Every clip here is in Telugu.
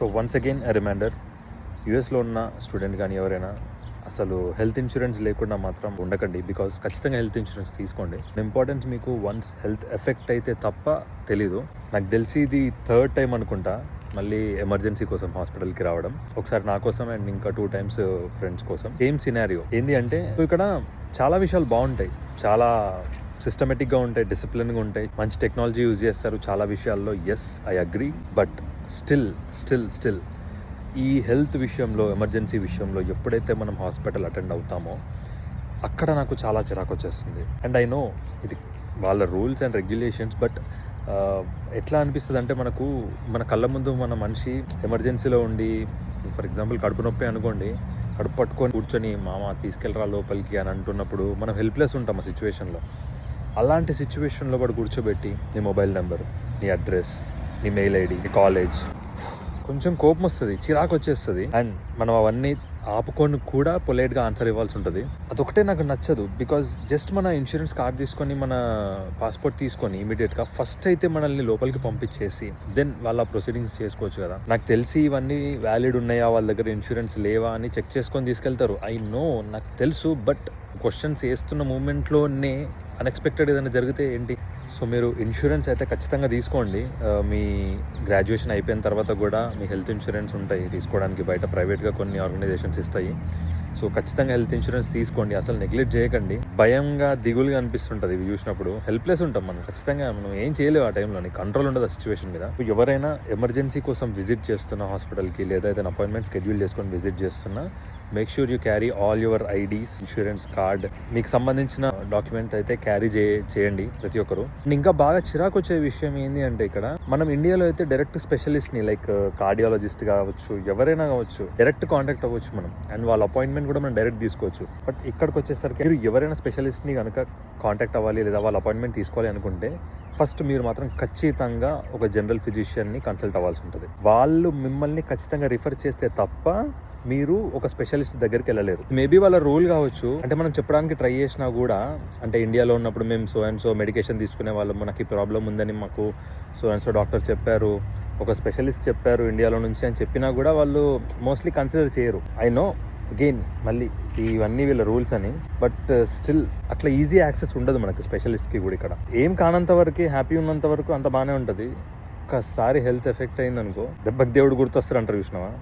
So once again a reminder, యూఎస్లో ఉన్న స్టూడెంట్ కానీ ఎవరైనా అసలు హెల్త్ ఇన్సూరెన్స్ లేకుండా మాత్రం ఉండకండి. బికాజ్ ఖచ్చితంగా హెల్త్ ఇన్సూరెన్స్ తీసుకోండి. ఇంపార్టెన్స్ మీకు వన్స్ హెల్త్ ఎఫెక్ట్ అయితే తప్ప తెలీదు. నాకు తెలిసి ఇది థర్డ్ టైం అనుకుంటా మళ్ళీ ఎమర్జెన్సీ కోసం హాస్పిటల్కి రావడం. ఒకసారి నా కోసం అండ్ ఇంకా 2 times ఫ్రెండ్స్ కోసం. సేమ్ సినారియో ఏంది అంటే, ఇక్కడ చాలా విషయాలు బాగుంటాయి, చాలా సిస్టమేటిక్గా ఉంటాయి, డిసిప్లిన్గా ఉంటాయి, మంచి టెక్నాలజీ యూజ్ చేస్తారు చాలా విషయాల్లో. Yes, I agree. But still ఈ హెల్త్ విషయంలో, ఎమర్జెన్సీ విషయంలో ఎప్పుడైతే మనం హాస్పిటల్ అటెండ్ అవుతామో అక్కడ నాకు చాలా చిరాకు వచ్చేస్తుంది. అండ్ ఐ నో ఇది వాళ్ళ రూల్స్ అండ్ రెగ్యులేషన్స్, బట్ ఎట్లా అనిపిస్తుంది అంటే, మన కళ్ళ ముందు మన మనిషి ఎమర్జెన్సీలో ఉండి, ఫర్ ఎగ్జాంపుల్ కడుపు నొప్పి అనుకోండి, కడుపు పట్టుకొని కూర్చొని మామ తీసుకెళ్ళరా లోపలికి అని అంటున్నప్పుడు మనం హెల్ప్లెస్ ఉంటాం ఆ సిచ్యువేషన్లో. అలాంటి సిచ్యువేషన్లో కూడా కూర్చోబెట్టి నీ మొబైల్ నెంబర్, నీ అడ్రస్, నీ మెయిల్ ఐడి, నీ కాలేజ్, కొంచెం కోపం వస్తుంది, చిరాకు వచ్చేస్తుంది. అండ్ మనం అవన్నీ ఆపుకొని కూడా పొలైట్గా ఆన్సర్ ఇవ్వాల్సి ఉంటుంది. అదొకటే నాకు నచ్చదు. బికాజ్ జస్ట్ మన ఇన్సూరెన్స్ కార్డ్ తీసుకొని, మన పాస్పోర్ట్ తీసుకొని ఇమీడియట్గా ఫస్ట్ అయితే మనల్ని లోపలికి పంపించేసి దెన్ వాళ్ళ ప్రొసీడింగ్స్ చేసుకోవచ్చు కదా. నాకు తెలిసి ఇవన్నీ వ్యాలిడ్ ఉన్నాయా, వాళ్ళ దగ్గర ఇన్సూరెన్స్ లేవా అని చెక్ చేసుకొని తీసుకెళ్తారు. ఐ నో, నాకు తెలుసు. బట్ క్వశ్చన్స్ వేస్తున్న మూమెంట్లోనే అన్ఎక్స్పెక్టెడ్ ఏదైనా జరిగితే ఏంటి? సో మీరు ఇన్సూరెన్స్ అయితే ఖచ్చితంగా తీసుకోండి. మీ గ్రాడ్యుయేషన్ అయిపోయిన తర్వాత కూడా మీ హెల్త్ ఇన్సూరెన్స్ ఉంటాయి తీసుకోవడానికి. బయట ప్రైవేట్గా కొన్ని ఆర్గనైజేషన్స్ ఇస్తాయి. సో ఖచ్చితంగా హెల్త్ ఇన్సూరెన్స్ తీసుకోండి. అసలు నెగ్లెక్ట్ చేయకండి. భయంగా, దిగులుగా అనిపిస్తుంటుంది ఇవి చూసినప్పుడు. హెల్ప్లెస్ ఉంటాం మనం. ఖచ్చితంగా మనం ఏం చేయలేవు ఆ టైంలో. కంట్రోల్ ఉండదు ఆ సిచ్యువేషన్ మీద. ఎవరైనా ఎమర్జెన్సీ కోసం విజిట్ చేస్తున్న హాస్పిటల్కి, లేదా ఏదైనా అపాయింట్మెంట్ షెడ్యూల్ చేసుకొని విజిట్ చేస్తున్నా, make sure you carry all your IDs, insurance card, మీకు సంబంధించిన డాక్యుమెంట్ అయితే క్యారీ చేయండి ప్రతి ఒక్కరు. ఇంకా బాగా చిరాకు వచ్చే విషయం ఏంటి అంటే, ఇక్కడ మనం ఇండియాలో అయితే డైరెక్ట్ స్పెషలిస్ట్ని, లైక్ కార్డియాలజిస్ట్ కావచ్చు, ఎవరైనా కావచ్చు, డైరెక్ట్ కాంటాక్ట్ అవ్వచ్చు మనం. అండ్ వాళ్ళ అపాయింట్మెంట్ కూడా మనం డైరెక్ట్ తీసుకోవచ్చు. బట్ ఇక్కడికి వచ్చేసరికి మీరు ఎవరైనా స్పెషలిస్ట్ని కనుక కాంటాక్ట్ అవ్వాలి, లేదా వాళ్ళ అపాయింట్మెంట్ తీసుకోవాలి అనుకుంటే, ఫస్ట్ మీరు మాత్రం ఖచ్చితంగా ఒక జనరల్ ఫిజిషియన్ని కన్సల్ట్ అవ్వాల్సి ఉంటుంది. వాళ్ళు మిమ్మల్ని ఖచ్చితంగా రిఫర్ చేస్తే తప్ప మీరు ఒక స్పెషలిస్ట్ దగ్గరికి వెళ్ళలేరు. మేబీ వాళ్ళ రూల్ కావచ్చు. అంటే మనం చెప్పడానికి ట్రై చేసినా కూడా, అంటే ఇండియాలో ఉన్నప్పుడు మేము సో అండ్ సో మెడికేషన్ తీసుకునే వాళ్ళము, నాకు ఈ ప్రాబ్లం ఉందని మాకు సో అండ్ సో డాక్టర్ చెప్పారు, ఒక స్పెషలిస్ట్ చెప్పారు ఇండియాలో నుంచి అని చెప్పినా కూడా వాళ్ళు మోస్ట్లీ కన్సిడర్ చేయరు. ఐ నో, అగైన్ మళ్ళీ ఇవన్నీ వీళ్ళ రూల్స్ అని. బట్ స్టిల్ అట్లా ఈజీ యాక్సెస్ ఉండదు మనకి స్పెషలిస్ట్కి కూడా. ఇక్కడ ఏం కానంత వరకు, హ్యాపీ ఉన్నంత వరకు అంత బాగానే ఉంటుంది. ఒక్కసారి హెల్త్ ఎఫెక్ట్ అయిందనుకో, దెబ్బకి దేవుడు గుర్తొస్తారు అంటారు చూసినావా,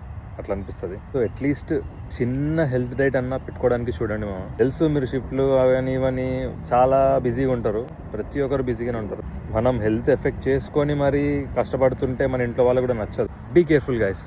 అట్లా అనిపిస్తుంది. సో అట్లీస్ట్ చిన్న హెల్త్ డైట్ అన్నా పెట్టుకోవడానికి చూడండి. తెలుసు మీరు షిఫ్ట్లు అవన్నీ ఇవన్నీ చాలా బిజీగా ఉంటారు, ప్రతి ఒక్కరు బిజీగానే ఉంటారు. మనం హెల్త్ ఎఫెక్ట్ చేసుకొని మరి కష్టపడుతుంటే మన ఇంట్లో వాళ్ళకు కూడా నచ్చదు. Be careful guys.